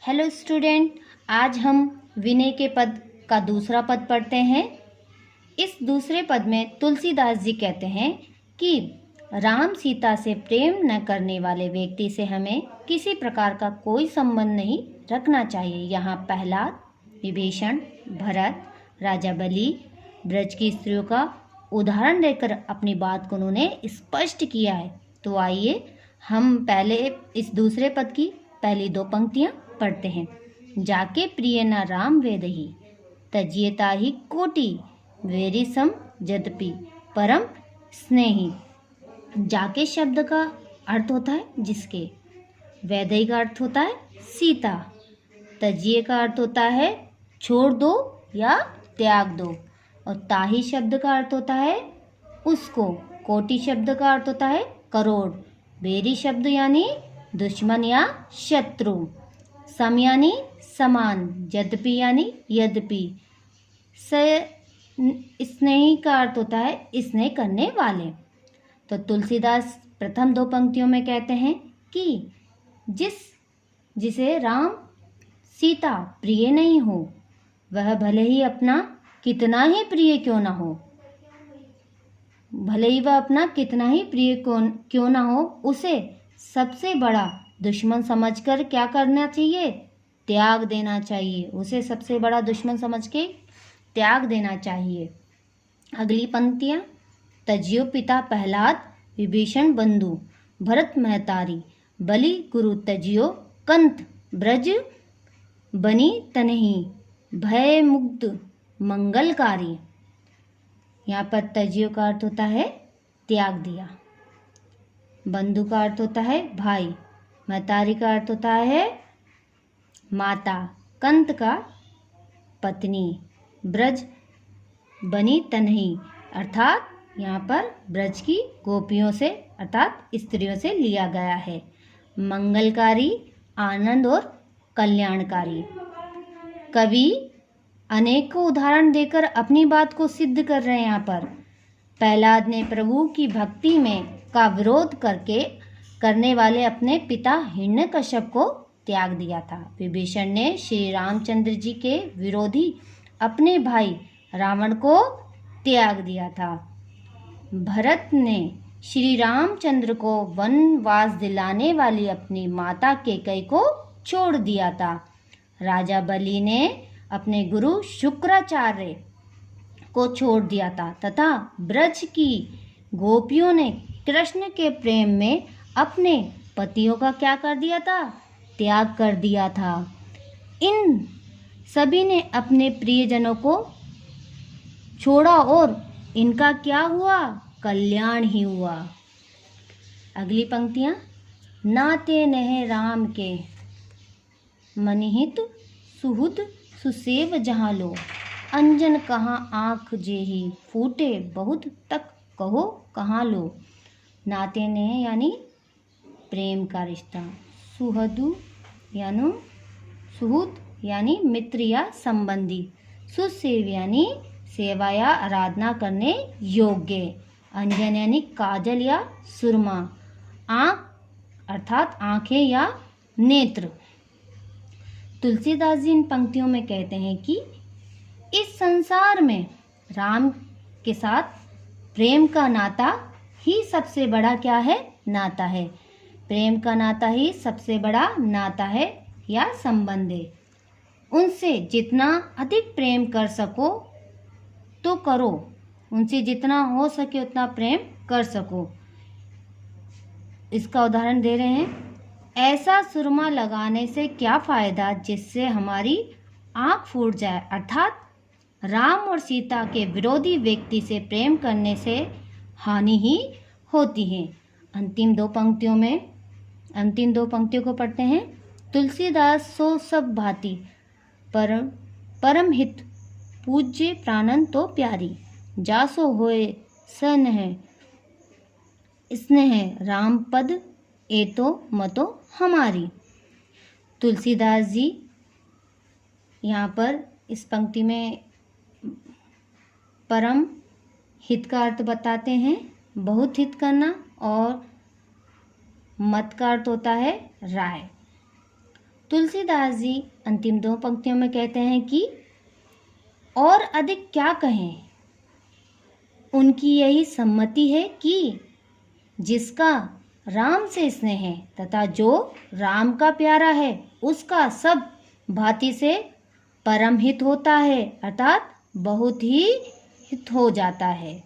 Hello student, आज हम विनय के पद का दूसरा पद पढ़ते हैं। इस दूसरे पद में तुलसीदास जी कहते हैं कि राम सीता से प्रेम न करने वाले व्यक्ति से हमें किसी प्रकार का कोई संबंध नहीं रखना चाहिए। यहाँ प्रहलाद, विभीषण, भरत, राजा बलि, ब्रज की स्त्रियों का उदाहरण देकर अपनी बात को उन्होंने स्पष्ट किया है। तो आइए हम पहले इस दूसरे पद की पहली दो पंक्तियां पढ़ते हैं। जाके प्रिय न राम वेदहि, तजियता ही कोटि, वेरी सम यद्यपि परम स्नेही। जाके शब्द का अर्थ होता है जिसके, वैदेही का अर्थ होता है सीता, तजिए का अर्थ होता है छोड़ दो या त्याग दो, और ताही शब्द का अर्थ होता है उसको, कोटि शब्द का अर्थ होता है करोड़, वेरी शब्द यानी दुश्मन या शत्रु, सम यानी समान, यद्यपि यानी यद्यपि, स्नेही का अर्थ होता है स्नेह करने वाले। तो तुलसीदास प्रथम दो पंक्तियों में कहते हैं कि जिसे राम सीता प्रिय नहीं हो, वह भले ही अपना कितना ही प्रिय क्यों ना हो, भले ही वह अपना कितना ही प्रिय क्यों ना हो, उसे सबसे बड़ा दुश्मन समझकर क्या करना चाहिए? त्याग देना चाहिए। उसे सबसे बड़ा दुश्मन समझ के त्याग देना चाहिए। अगली पंक्तियां, तजियो पिता प्रहलाद, विभीषण बंधु, भरत महतारी, बलि गुरु तजियो कंत, ब्रज बनी तनहि, भय मुग्ध मंगलकारी। यहाँ पर तजियो का अर्थ होता है त्याग दिया, बंधु का अर्थ होता है भाई, महतारी का अर्थ होता है माता, कंत का पत्नी, ब्रज बनी तन्ही अर्थात यहाँ पर ब्रज की गोपियों से अर्थात स्त्रियों से लिया गया है। मंगलकारी, आनंद और कल्याणकारी। कवि अनेकों उदाहरण देकर अपनी बात को सिद्ध कर रहे हैं। यहाँ पर प्रहलाद ने प्रभु की भक्ति में का विरोध करने वाले अपने पिता हिरण्यकश्यप को त्याग दिया था। विभीषण ने श्री रामचंद्र जी के विरोधी अपने भाई रावण को त्याग दिया था। भरत ने श्री रामचंद्र को वनवास दिलाने वाली अपनी माता कैकेयी को छोड़ दिया था। राजा बलि ने अपने गुरु शुक्राचार्य को छोड़ दिया था तथा ब्रज की गोपियों ने कृष्ण के प्रेम में अपने पतियों का क्या कर दिया था? त्याग कर दिया था। इन सभी ने अपने प्रियजनों को छोड़ा और इनका क्या हुआ? कल्याण ही हुआ। अगली पंक्तियां, नाते नह राम के, मनिहित सुहुद सुसेव जहाँ लो, अंजन कहाँ आँख जेही, फूटे बहुत तक कहो कहाँ लो। नाते ने यानी प्रेम का रिश्ता, सुहदु यानी सुहृद यानी मित्र या संबंधी, सुसेव यानी सेवा या आराधना करने योग्य, अंजन यानी काजल या सुरमा, आँख अर्थात आँखें या नेत्र। तुलसीदास जी इन पंक्तियों में कहते हैं कि इस संसार में राम के साथ प्रेम का नाता ही सबसे बड़ा क्या है? नाता है। प्रेम का नाता ही सबसे बड़ा नाता है या संबंध है। उनसे जितना अधिक प्रेम कर सको तो करो, उनसे जितना हो सके उतना प्रेम कर सको। इसका उदाहरण दे रहे हैं, ऐसा सुरमा लगाने से क्या फायदा जिससे हमारी आँख फूट जाए, अर्थात राम और सीता के विरोधी व्यक्ति से प्रेम करने से हानि ही होती है। अंतिम दो पंक्तियों को पढ़ते हैं। तुलसीदास सो सब भांति, परम हित पूज्य प्राणन तो प्यारी, जासो होए स्नेह स्नेह राम पद एतो मतो हमारी। तुलसीदास जी यहाँ पर इस पंक्ति में परम हित का अर्थ बताते हैं, बहुत हित करना, और मत का अर्थ होता है राय। तुलसीदास जी अंतिम दो पंक्तियों में कहते हैं कि और अधिक क्या कहें, उनकी यही सम्मति है कि जिसका राम से स्नेह है तथा जो राम का प्यारा है उसका सब भांति से परम हित होता है, अर्थात बहुत ही हित हो जाता है।